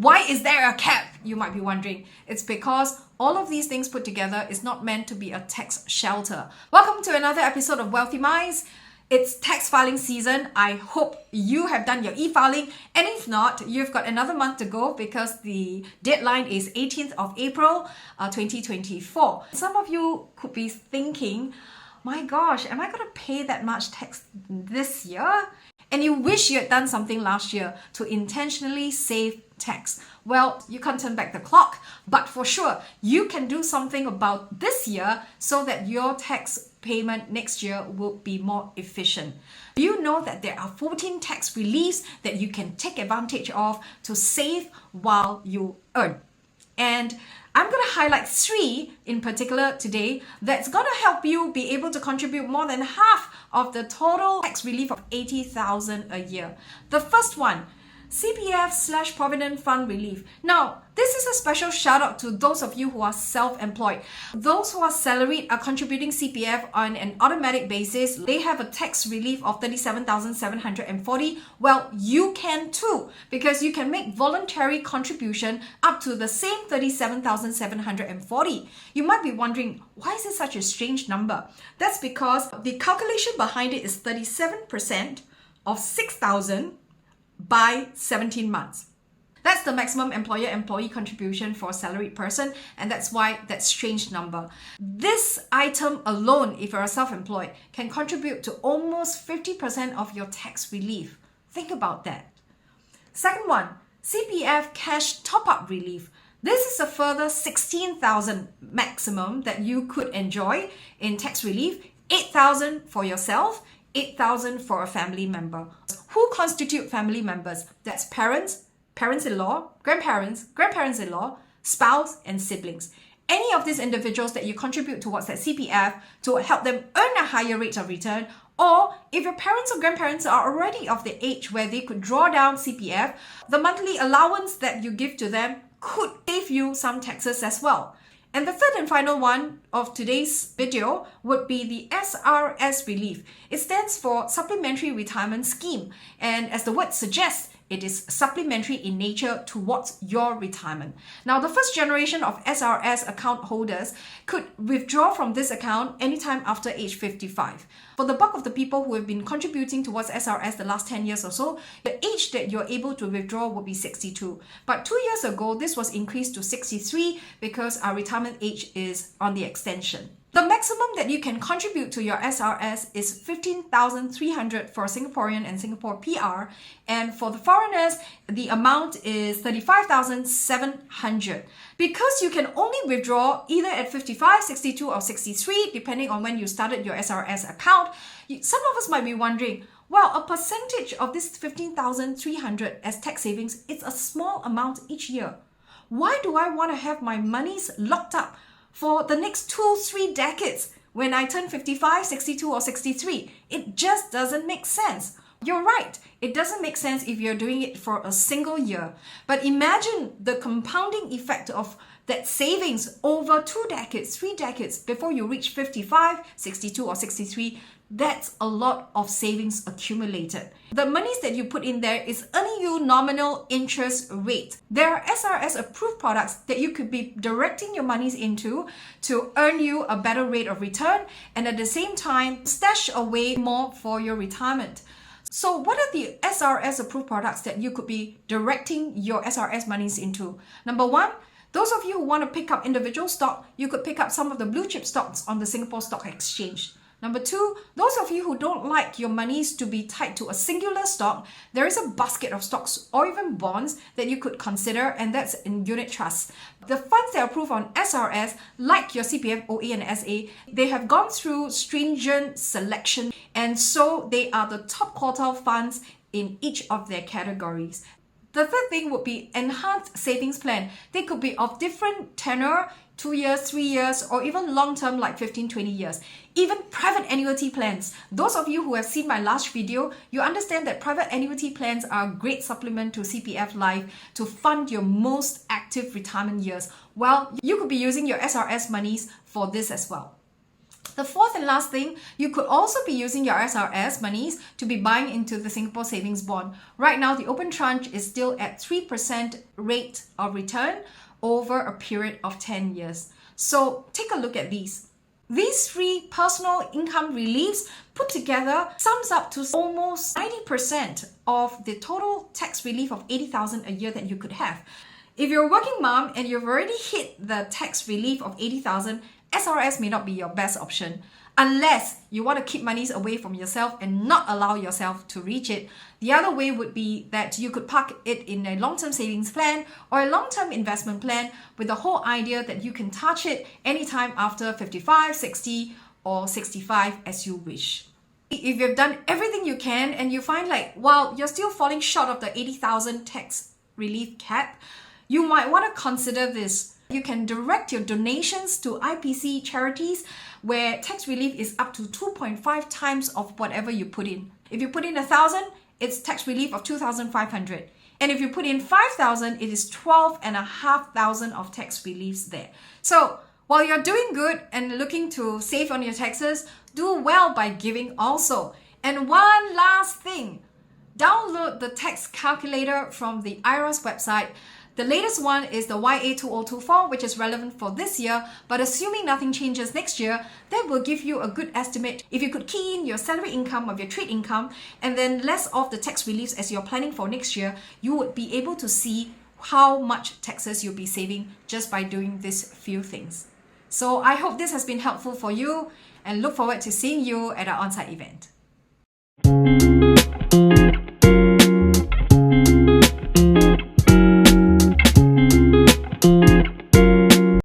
Why is there a cap? You might be wondering. It's because all of these things put together is not meant to be a tax shelter. Welcome to another episode of Wealthy Minds. It's tax filing season. I hope you have done your e-filing, and if not, you've got another month to go because the deadline is 18th of April 2024. Some of you could be thinking, my gosh, am I going to pay that much tax this year? And you wish you had done something last year to intentionally save tax. Well, you can't turn back the clock, but for sure, you can do something about this year so that your tax payment next year will be more efficient. You know that there are 14 tax reliefs that you can take advantage of to save while you earn. And I'm going to highlight 3 in particular today that's going to help you be able to contribute more than half of the total tax relief of $80,000 a year. The first one, CPF/Provident Fund Relief. Now, this is a special shout out to those of you who are self-employed. Those who are salaried are contributing CPF on an automatic basis. They have a tax relief of $37,740. Well, you can too, because you can make voluntary contribution up to the same $37,740. You might be wondering, why is it such a strange number? That's because the calculation behind it is 37% of $6,000 by 17 months. That's the maximum employer-employee contribution for a salaried person, and that's why that strange number. This item alone, if you're a self-employed, can contribute to almost 50% of your tax relief. Think about that. Second one, CPF Cash Top-Up Relief. This is a further $16,000 maximum that you could enjoy in tax relief, $8,000 for yourself, $8,000 for a family member. Who constitute family members? That's parents, parents-in-law, grandparents, grandparents-in-law, spouse, and siblings. Any of these individuals that you contribute towards that CPF to help them earn a higher rate of return, or if your parents or grandparents are already of the age where they could draw down CPF, the monthly allowance that you give to them could save you some taxes as well. And the third and final one of today's video would be the SRS relief. It stands for Supplementary Retirement Scheme. And as the word suggests, it is supplementary in nature towards your retirement. Now, the first generation of SRS account holders could withdraw from this account anytime after age 55. For the bulk of the people who have been contributing towards SRS the last 10 years or so, the age that you're able to withdraw would be 62. But 2 years ago, this was increased to 63 because our retirement age is on the extension. The maximum that you can contribute to your SRS is $15,300 for Singaporean and Singapore PR, and for the foreigners, the amount is $35,700. Because you can only withdraw either at 55, 62, or 63, depending on when you started your SRS account, some of us might be wondering, well, a percentage of this $15,300 as tax savings, it's a small amount each year. Why do I want to have my monies locked up for the next 2-3 decades when I turn 55, 62, or 63? It just doesn't make sense. You're right, it doesn't make sense if you're doing it for a single year. But imagine the compounding effect of that savings over 2 decades, 3 decades before you reach 55, 62, or 63. That's a lot of savings accumulated. The monies that you put in there is earning you nominal interest rate. There are SRS approved products that you could be directing your monies into to earn you a better rate of return and at the same time stash away more for your retirement. So what are the SRS approved products that you could be directing your SRS monies into? Number 1, those of you who want to pick up individual stock, you could pick up some of the blue chip stocks on the Singapore Stock Exchange. Number 2, those of you who don't like your monies to be tied to a singular stock, there is a basket of stocks or even bonds that you could consider, and that's in unit trusts. The funds that are approved on SRS, like your CPF, OA, and SA, they have gone through stringent selection, and so they are the top quartile funds in each of their categories. The third thing would be enhanced savings plan. They could be of different tenure, 2 years, 3 years, or even long-term like 15, 20 years. Even private annuity plans. Those of you who have seen my last video, you understand that private annuity plans are a great supplement to CPF Life to fund your most active retirement years. Well, you could be using your SRS monies for this as well. The fourth and last thing, you could also be using your SRS monies to be buying into the Singapore Savings Bond. Right now, the open tranche is still at 3% rate of return over a period of 10 years. So take a look at these. These three personal income reliefs put together sums up to almost 90% of the total tax relief of 80,000 a year that you could have. If you're a working mom and you've already hit the tax relief of 80,000, SRS may not be your best option unless you want to keep monies away from yourself and not allow yourself to reach it. The other way would be that you could park it in a long-term savings plan or a long-term investment plan with the whole idea that you can touch it anytime after 55, 60 or 65 as you wish. If you've done everything you can and you find like, well, you're still falling short of the 80,000 tax relief cap, you might want to consider this. You can direct your donations to IPC charities where tax relief is up to 2.5 times of whatever you put in. If you put in 1,000, it's tax relief of 2,500. And if you put in 5,000, it is 12,500 of tax reliefs there. So while you're doing good and looking to save on your taxes, do well by giving also. And one last thing, download the tax calculator from the IRAS website. The latest one is the YA2024, which is relevant for this year, but assuming nothing changes next year, that will give you a good estimate. If you could key in your salary income of your trade income and then less of the tax reliefs as you're planning for next year, you would be able to see how much taxes you'll be saving just by doing these few things. So I hope this has been helpful for you and look forward to seeing you at our on-site event.